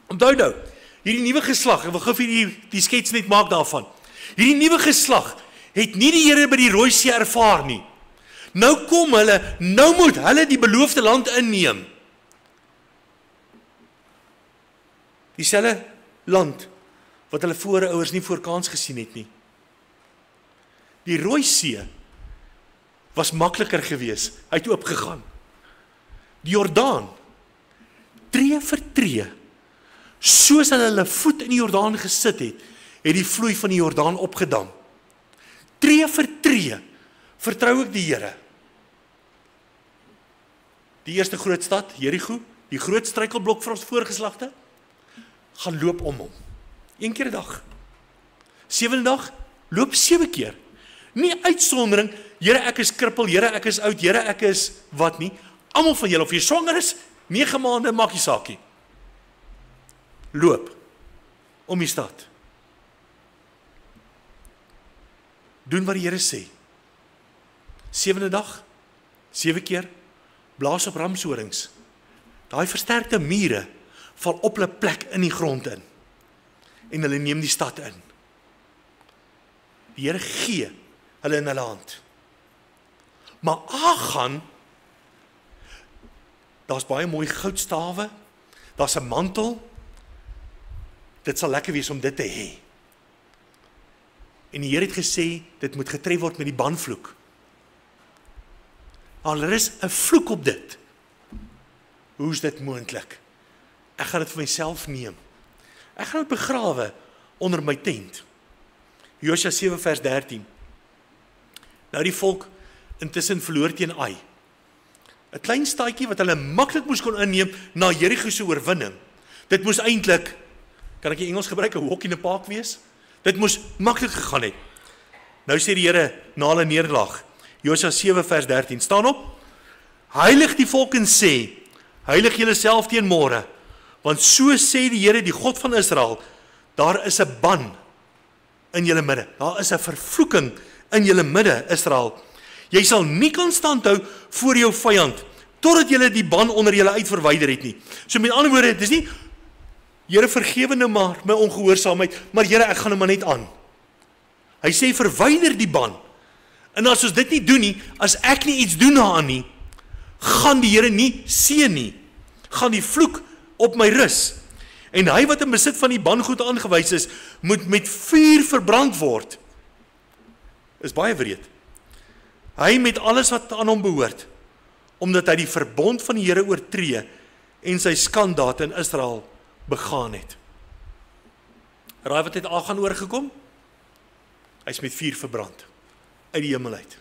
Onthou nou, hierdie nuwe geslag, ek wil gou vir die skets net maak daarvan. Hierdie nuwe geslag het nie die Here by die Rooi See ervaar nie. Nou kom hulle, nou moet hulle die beloofde land inneem. Dieselfde land wat hulle voorouers nie voor kans gesien het nie. Die Rooi See was makliker gewees, hy het oopgegaan. Die Jordaan, tree vir tree, soos hulle voet in die Jordaan gesit het, het die vloei van die Jordaan opgedam. Tree vir tree, vertrou ek die Here. Die eerste groot stad, Jerigo, die groot struikelblok vir ons voorgeslagte, gaan loop om hom. 1 keer 'n dag. 7de dag, loop 7 keer. Nie uitsondering, Here ek is krippel, Here ek is oud, Here ek is wat nie. Almal van julle, of jy swanger is, 9 maande, maak nie saakie. Loop om die stad. Doen wat die Here sê. 7de dag, 7 keer, blaas op ramshorings. Daai versterkte mure val op hulle plek in die grond in. En hulle neem die stad in. Die Here gee hulle in hulle hand. Maar Agan, daar's baie mooi goudstawe, daar's 'n mantel. Dit sal lekker wees om dit te hê. En die Here het gesê, dit moet getref word met die banvloek. Al is 'n vloek op dit. Hoe is dit moontlik? Ek gaan dit vir myself neem. Ek gaan dit begrawe onder my tent. Josua 7 vers 13. Nou die volk intussen verloor teen Ai. 'n Klein staatjie wat hulle maklik moes kon inneem na Jerigo se oorwinning. Dit moes eintlik, kan ek die Engels gebruik, 'n walk in the park wees? Dit moes maklik gegaan het. Nou sê die Here na hulle nederlaag. Josua 7 vers 13. Staan op. Heilig die volk en sê, heilig julle self teen môre, want so sê die Here, die God van Israel, daar is 'n ban in julle midde. Daar is 'n vervloeking in julle midde, Israel. Jy sal nie kan standhou voor jou vyand totdat julle die ban onder julle uitverwyder het nie. So met ander woorde, dis nie Here vergewe nou maar my ongehoorsaamheid, maar Here, ek gaan hom maar net aan. Hy sê verwyder die ban. En as ons dit nie doen nie, as ek nie iets doen daaraan nie, gaan die Here nie seën nie. Gaan die vloek op my rus. En hy wat in besit van die bangoed aangewys is, moet met vuur verbrand word. Is baie wreed. Hy met alles wat aan hom behoort, omdat hy die verbond van die Here oortree en sy skandaad in Israel begaan het. Raai wat het Agan oorgekom? Hy's met vuur verbrand uit die hemel uit.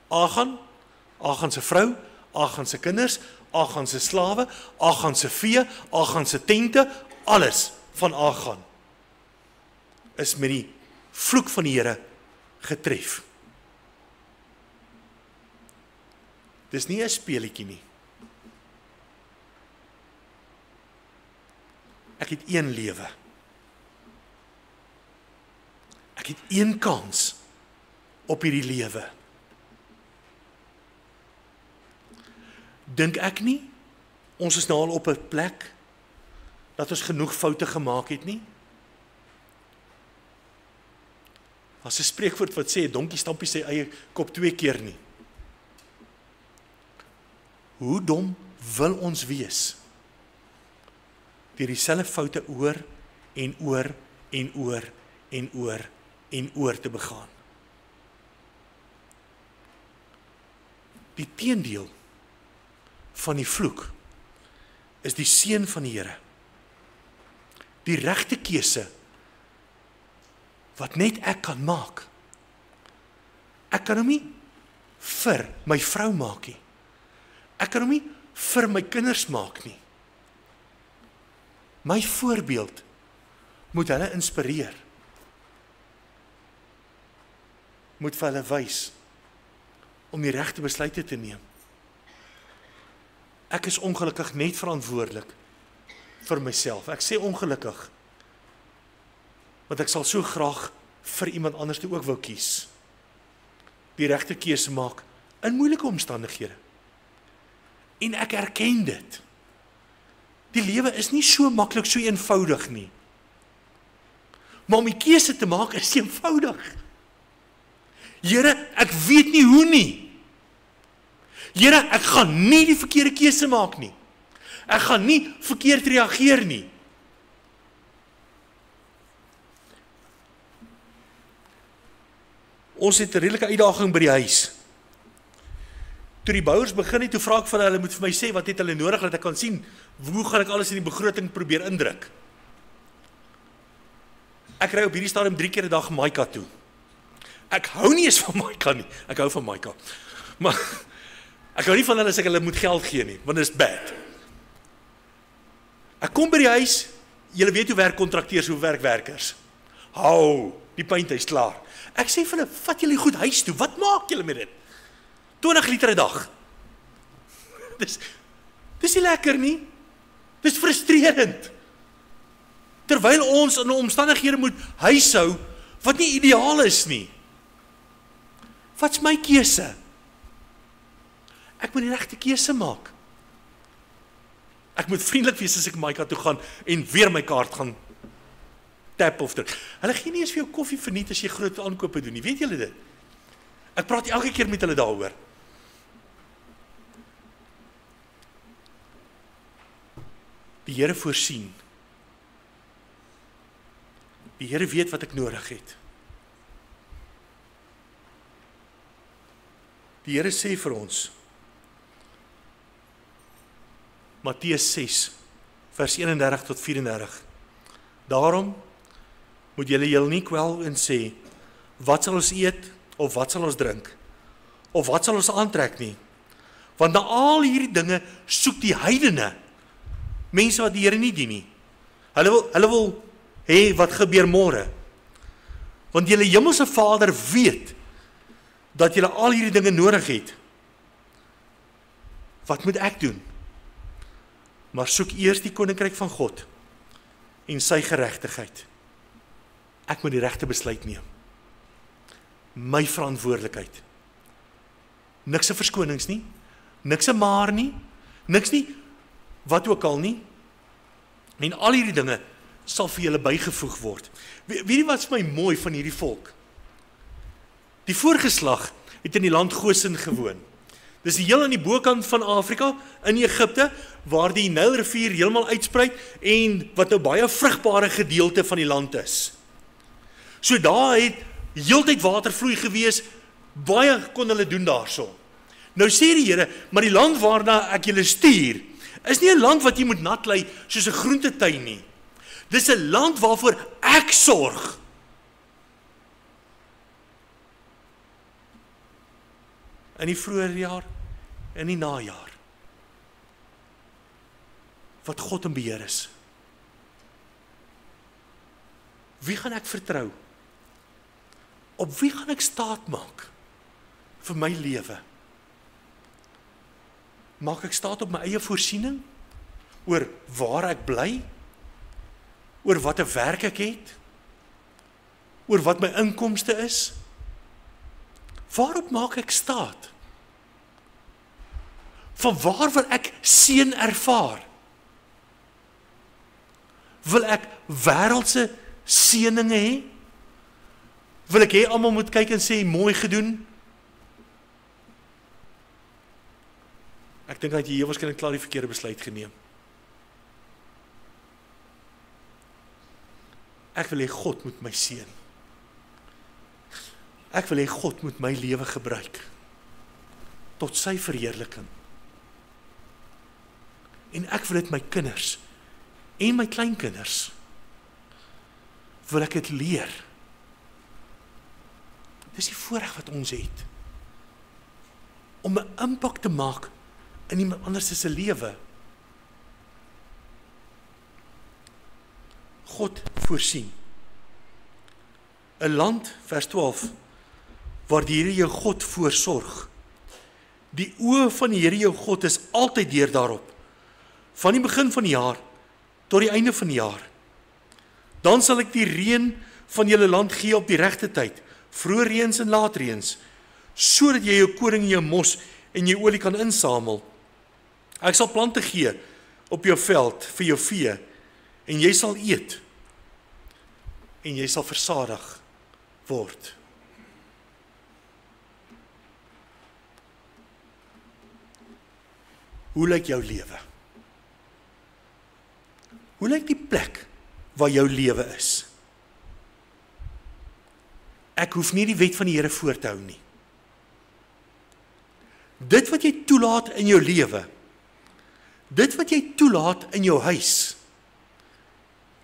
Agan se vrou, Agan se kinders, Agan se slawe, Agan se vee, Agan se tente, alles van Agan is met die vloek van die Here getref. Dis nie 'n speletjie nie. Ek het een lewe. Ek het een kans op hierdie lewe. Dink ek nie, ons is nou al op 'n plek dat ons genoeg foute gemaak het nie? As 'n spreekwoord wat sê, 'n donkie stampie sy eie kop 2 keer nie. Hoe dom wil ons wees? Deur dieselfde foute oor en oor en oor en oor en oor te begaan. Die teendeel van die vloek is die seën van die Here. Die regte keuse wat net ek kan maak. Ek kan hom nie vir my vrou maak nie. Ek kan hom nie vir my kinders maak nie. My voorbeeld moet hulle inspireer. Moet vir hulle wys om die regte besluite te neem. Ek is ongelukkig net verantwoordelik vir myself. Ek sê ongelukkig, want ek sal so graag vir iemand anders toe ook wou kies. Die regte keuse maak in moeilike omstandighede. En ek erken dit. Die lewe is nie so maklik, so eenvoudig nie. Maar om die keuse te maak is eenvoudig. Here, ek weet nie hoe nie. Here, ek gaan nie die verkeerde keuse maak nie. Ek gaan nie verkeerd reageer nie. Ons het 'n redelike uitdaging by die huis. Toe die bouers begin het, toe vra ek vir hulle, moet vir my sê, wat het hulle nodig, dat ek kan sien, hoe gaan ek alles in die begroting probeer indruk. Ek ry op hierdie stadium 3 keer 'n dag Maika toe. Ek hou nie eens van Maika nie, ek hou van Maika. Maar, ek hou nie van hulle as ek hulle moet geld gee nie, want dit is bad. Ek kom by die huis, julle weet hoe werk kontrakteurs, hoe werk werkers. Hou, die punthuis klaar. Ek sê vir hulle, vat julle goed huis toe, wat maak julle met dit? 20 liter 'n dag. Dis nie lekker nie. Dis frustrerend. Terwyl ons in omstandighede moet huishou wat nie ideaal is nie. Wat's my keuse? Ek moet die regte keuse maak. Ek moet vriendelik wees as ek Maika toe gaan en weer my kaart gaan tap of druk. Hulle gee nie eens vir jou koffie verniet as jy groot aankope doen nie. Weet julle dit? Ek praat elke keer met hulle daaroor. Die Here voorsien. Die Here weet wat ek nodig het. Die Here sê vir ons, Matteus 6, vers 31 tot 34, daarom moet julle julle nie kwel en sê, wat sal ons eet, of wat sal ons drink, of wat sal ons aantrek nie, want na al hierdie dinge soek die heidene, mense wat die Here nie dien nie, hulle wil hê wat gebeur môre, want julle hemelse Vader weet, dat julle al hierdie dinge nodig het. Wat moet ek doen? Maar soek eers die koninkryk van God en sy geregtigheid. Ek moet die regte besluit neem. My verantwoordelikheid. Niks 'n verskonings nie, niks 'n maar nie, niks nie, wat ook al nie. En al hierdie dinge sal vir julle bygevoeg word. Weet jy wat is my mooi van hierdie volk? Die voorgeslag het in die land Goshen gewoon. Dis heel aan die bokant van Afrika, in Egipte, waar die Nylrivier heeltemal uitsprei en wat 'n baie vrugbare gedeelte van die land is. So daar het heeltyd watervloei gewees, baie kon hulle doen daarso. Nou sê die Here, maar die land waarna ek julle stuur, is nie 'n land wat jy moet nat lê soos 'n groentetuin nie. Dis 'n land waarvoor ek sorg. In die vroeë jaar, in die najaar. Wat God in beheer is. Wie gaan ek vertrou? Op wie gaan ek staat maak vir my lewe? Maak ek staat op my eie voorsiening? Oor waar ek bly? Oor wat 'n werk ek het? Oor wat my inkomste is? Waarop maak ek staat? Van waar wil ek seën ervaar? Wil ek wêreldse seëninge hê? Wil ek hê almal moet kyk en sê mooi gedoen? Ek dink dat jy waarskynlik klaar die verkeerde besluit geneem. Ek wil hê God moet my seën. Ek wil hê God moet my lewe gebruik tot sy verheerliking. En ek wil dit my kinders en my kleinkinders wil ek dit leer. Dis die voorreg wat ons het om 'n impak te maak in iemand anders se lewe. God voorsien. 'n land, vers 12, waar die Here jou God voorsorg. Die oë van die Here jou God is altyd deur daarop, van die begin van die jaar tot die einde van die jaar. Dan sal ek die reën van julle land gee op die regte tyd, vroeë reëns en laat reëns, sodat jy jou koring en jou mos en jou olie kan insamel. Ek sal plante gee op jou veld vir jou vee, en jy sal eet, en jy sal versadig word. Hoe lyk jou lewe? Hoe lyk die plek waar jou lewe is? Ek hoef nie die wet van die Here voor te hou nie. Dit wat jy toelaat in jou lewe, dit wat jy toelaat in jou huis,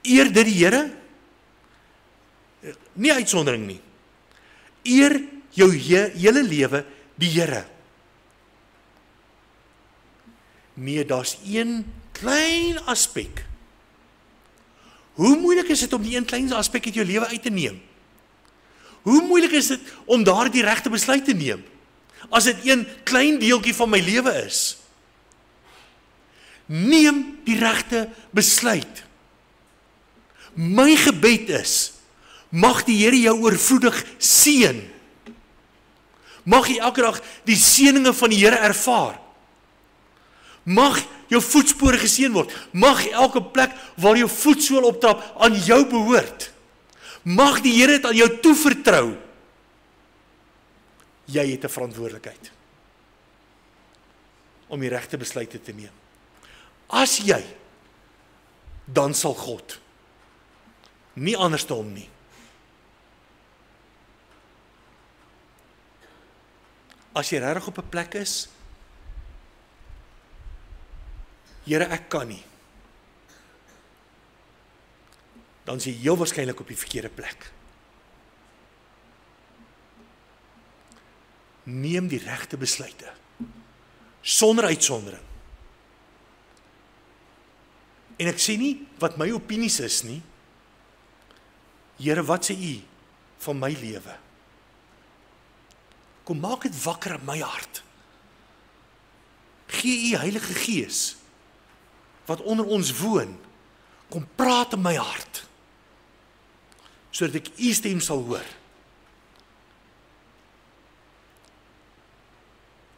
eer dit die Here? Nie uitsondering nie. Eer jou hele lewe die Here. Nee, daar's een klein aspek. Hoe moeilik is dit om die een klein aspek uit jou lewe uit te neem? Hoe moeilik is dit om daar die regte besluit te neem? As dit een klein deeltjie van my lewe is. Neem die regte besluit. My gebed is, mag die Here jou oorvloedig seën. Mag jy elke dag die seëninge van die Here ervaar. Mag jou voetspore geseën word. Mag elke plek waar jou voetsool optrap aan jou behoort. Mag die Here dit aan jou toevertrou. Jy het 'n verantwoordelikheid om die regte besluite te neem. As jy dan sal God. Nie andersom nie. As jy regtig op 'n plek is, Here, ek kan nie, dan is jy heel waarskynlik op die verkeerde plek. Neem die regte besluite, sonder uitsondering. En ek sê nie wat my opinies is nie. Here, wat sê U van my lewe? Kom maak dit wakker in my hart. Gee U Heilige Gees, wat onder ons woon, kom praat in my hart, sodat ek U stem sal hoor.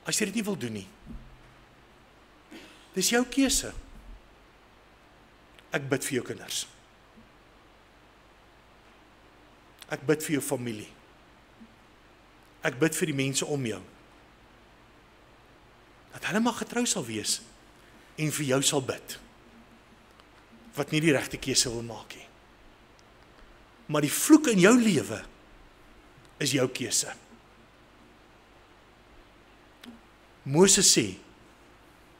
As jy dit nie wil doen nie, dis jou keuse. Ek bid vir jou kinders. Ek bid vir jou familie. Ek bid vir die mense om jou, dat hulle maar getrou sal wees, en vir jou sal bid, wat nie die regte keuse wil maak nie. Maar die vloek in jou lewe, is jou keuse. Moses sê,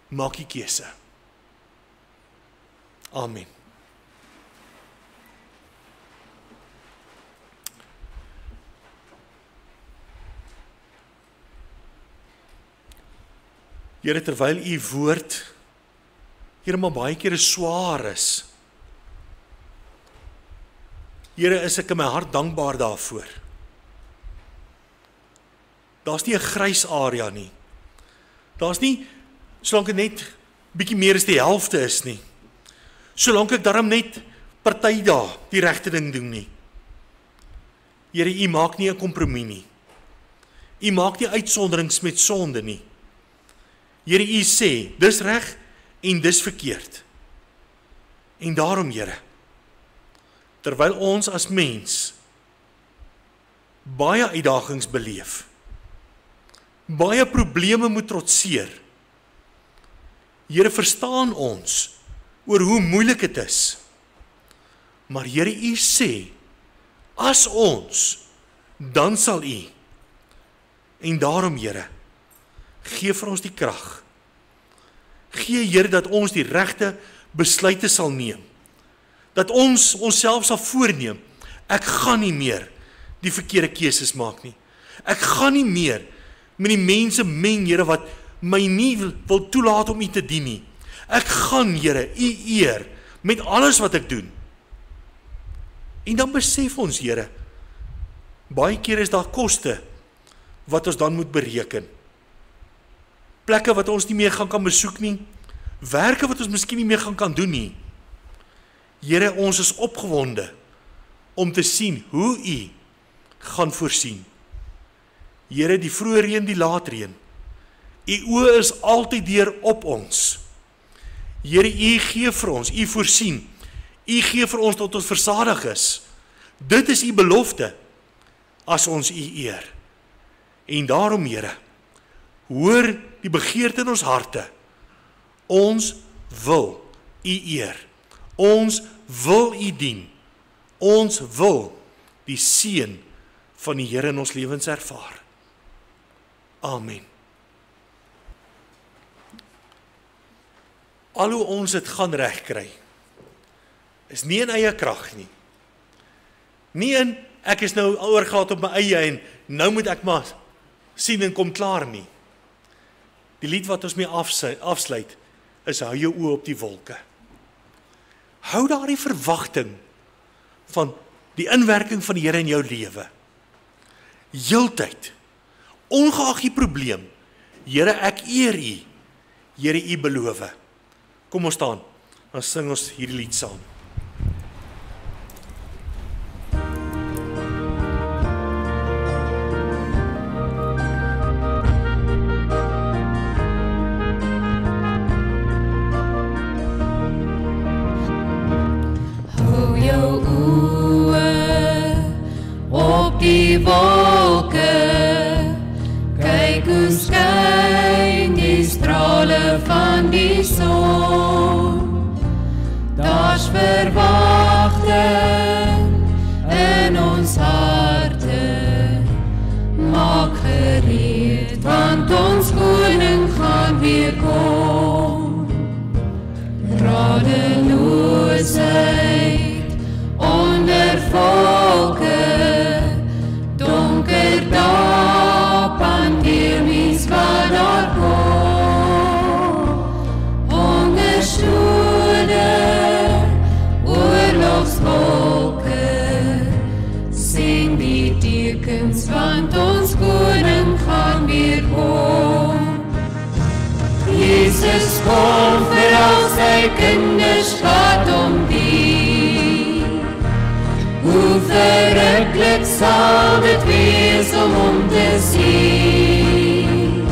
maak die keuse. Amen. Here, terwyl U woord, Here, maar baie kere swaar is, Here, is ek in my hart dankbaar daarvoor. Daar's nie 'n grys area nie. Daar's nie, solank dit net bietjie meer as die helfte is nie. Solank ek daarom net party daar die regte ding doen nie. Here, U maak nie 'n kompromie nie. U maak nie uitsonderings met sonde nie. Here, U sê, dis reg en dis verkeerd. En daarom, Here, terwyl ons as mens baie uitdagings beleef, baie probleme moet trotseer, Here, verstaan ons oor hoe moeilik dit is. Maar Here, U sê, as ons, dan sal U. En daarom, Here, gee vir ons die krag. Gee, Here, dat ons die regte besluite sal neem. Dat ons onsself sal voorneem, ek gaan nie meer die verkeerde keuses maak nie. Ek gaan nie meer met die mense meng, Here, wat my nie wil toelaat om U te dien nie. Ek gaan, Here, U eer met alles wat ek doen. En dan besef ons, Here, baie keer is daar koste wat ons dan moet bereken. Plekke wat ons nie meer kan besoek nie, werke wat ons miskien nie meer kan doen nie. Here, ons is opgewonde om te sien hoe U gaan voorsien. Here, die vroeë reën, die laat reën. U oë is altyd deur op ons. Here, U gee vir ons, U voorsien. U gee vir ons tot ons versadig is. Dit is U belofte as ons U eer. En daarom, Here, hoor die begeerte in ons harte. Ons wil U eer. Ons wil U dien. Ons wil die seën van die Here in ons lewens ervaar. Amen. Al hoe ons dit gaan regkry, is nie in eie krag nie. Nie in, ek is nou oorgelaat op my eie en nou moet ek maar sien en kom klaar nie. Die lied wat ons mee afsluit, is hou jou oë op die wolke. Hou daar die verwagting van die inwerking van die Here in jou lewe. Heeltyd, ongeag die probleem, Here, ek eer U, Here, U beloof. Kom ons staan, dan sing ons hierdie lied saam. Hou jou oë op die wolke, kyk hoe skyn die strale van die son. Daar's verwagting in ons harte. Maak gereed, want ons koning gaan weer kom. Radeloosheid onder volke, donker dae, pandemies wat daar kom. Hongersnode, oorlogswolke, sien die tekens, want ons koning gaan weer kom. Jesus kom vir al sy kinders wat om die. Hoe verrukkelijk sal dit wees om hom te sien.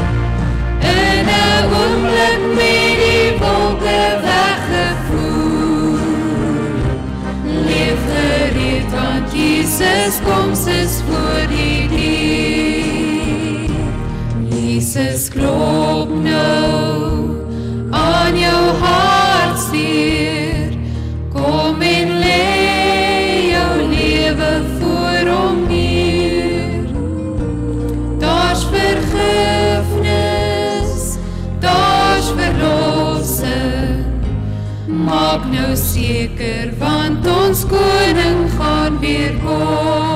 In 'n oomblik met die wolke weggevoer. Leef gereed, want Jesus koms is voor die deur. Jesus klop nou aan jou hartstier. Kom en lê jou lewe voor hom neer. Daar's vergifnis, daar's verlossing. Maak nou seker, want ons koning gaan weer kom.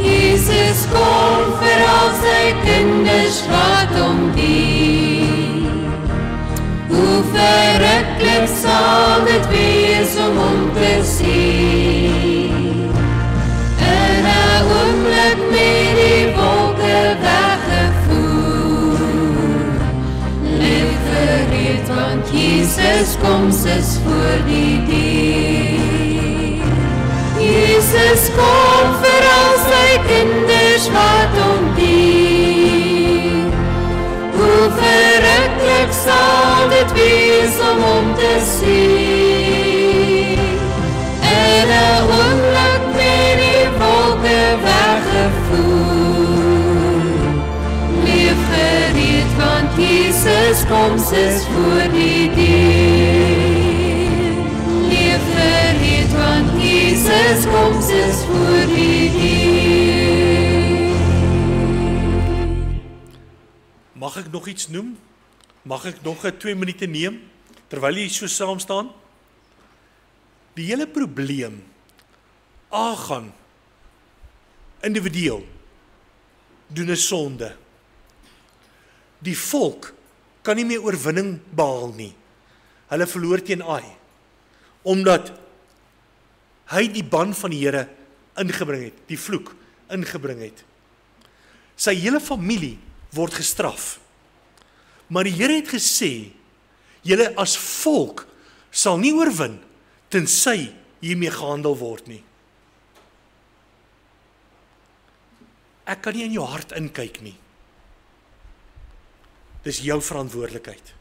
Jesus kom vir al sy kinders wat om die. Hoe verrukkelijk sal dit wees om hom te sien. In 'n oomblik met die wolke weggevoer. Leef gereed, want Jesus koms is voor die deur. Jesus kom vir al sy kinders wat om die. Hoe verrukkelijk sal dit wees om hom te sien. In 'n oomblik met die wolke weggevoer. Leef gereed, want Jesus koms is voor die deur. Leef gereed, want Jesus koms is voor die deur. Mag ek nog iets noem? Mag ek nog 2 minute neem, terwyl jy so saam staan? Die hele probleem, Achan, individueel, doen 'n sonde. Die volk kan nie meer oorwinning behaal nie. Hulle verloor teen Ai, omdat hy die ban van die Here ingebring het, die vloek ingebring het. Sy hele familie word gestraf. Maar die Here het gesê, julle as volk sal nie oorwin, tensy hiermee gehandel word nie. Ek kan nie in jou hart inkyk nie. Dis jou verantwoordelikheid.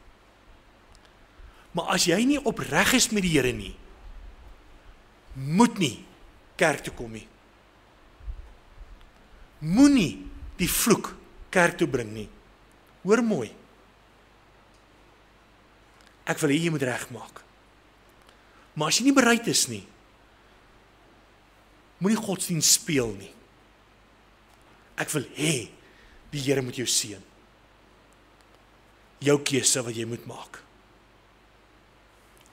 Maar as jy nie opreg is met die Here nie, moet nie kerk toe kom nie. Moenie die vloek kerk toe bring nie. Hoor mooi. Ek wil hê jy moet regmaak. Maar as jy nie bereid is nie, moenie godsdienst speel nie. Ek wil hê die Here moet jou seën. Jou keuse wat jy moet maak.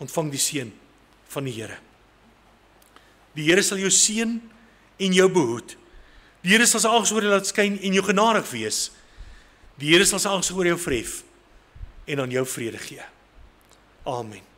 Ontvang die seën van die Here. Die Here sal jou seën en jou behoed. Die Here sal sy aangesig oor jou laat skyn en jou genadig wees. Die Here sal sy aangesig oor jou verhef en aan jou vrede gee. Amen.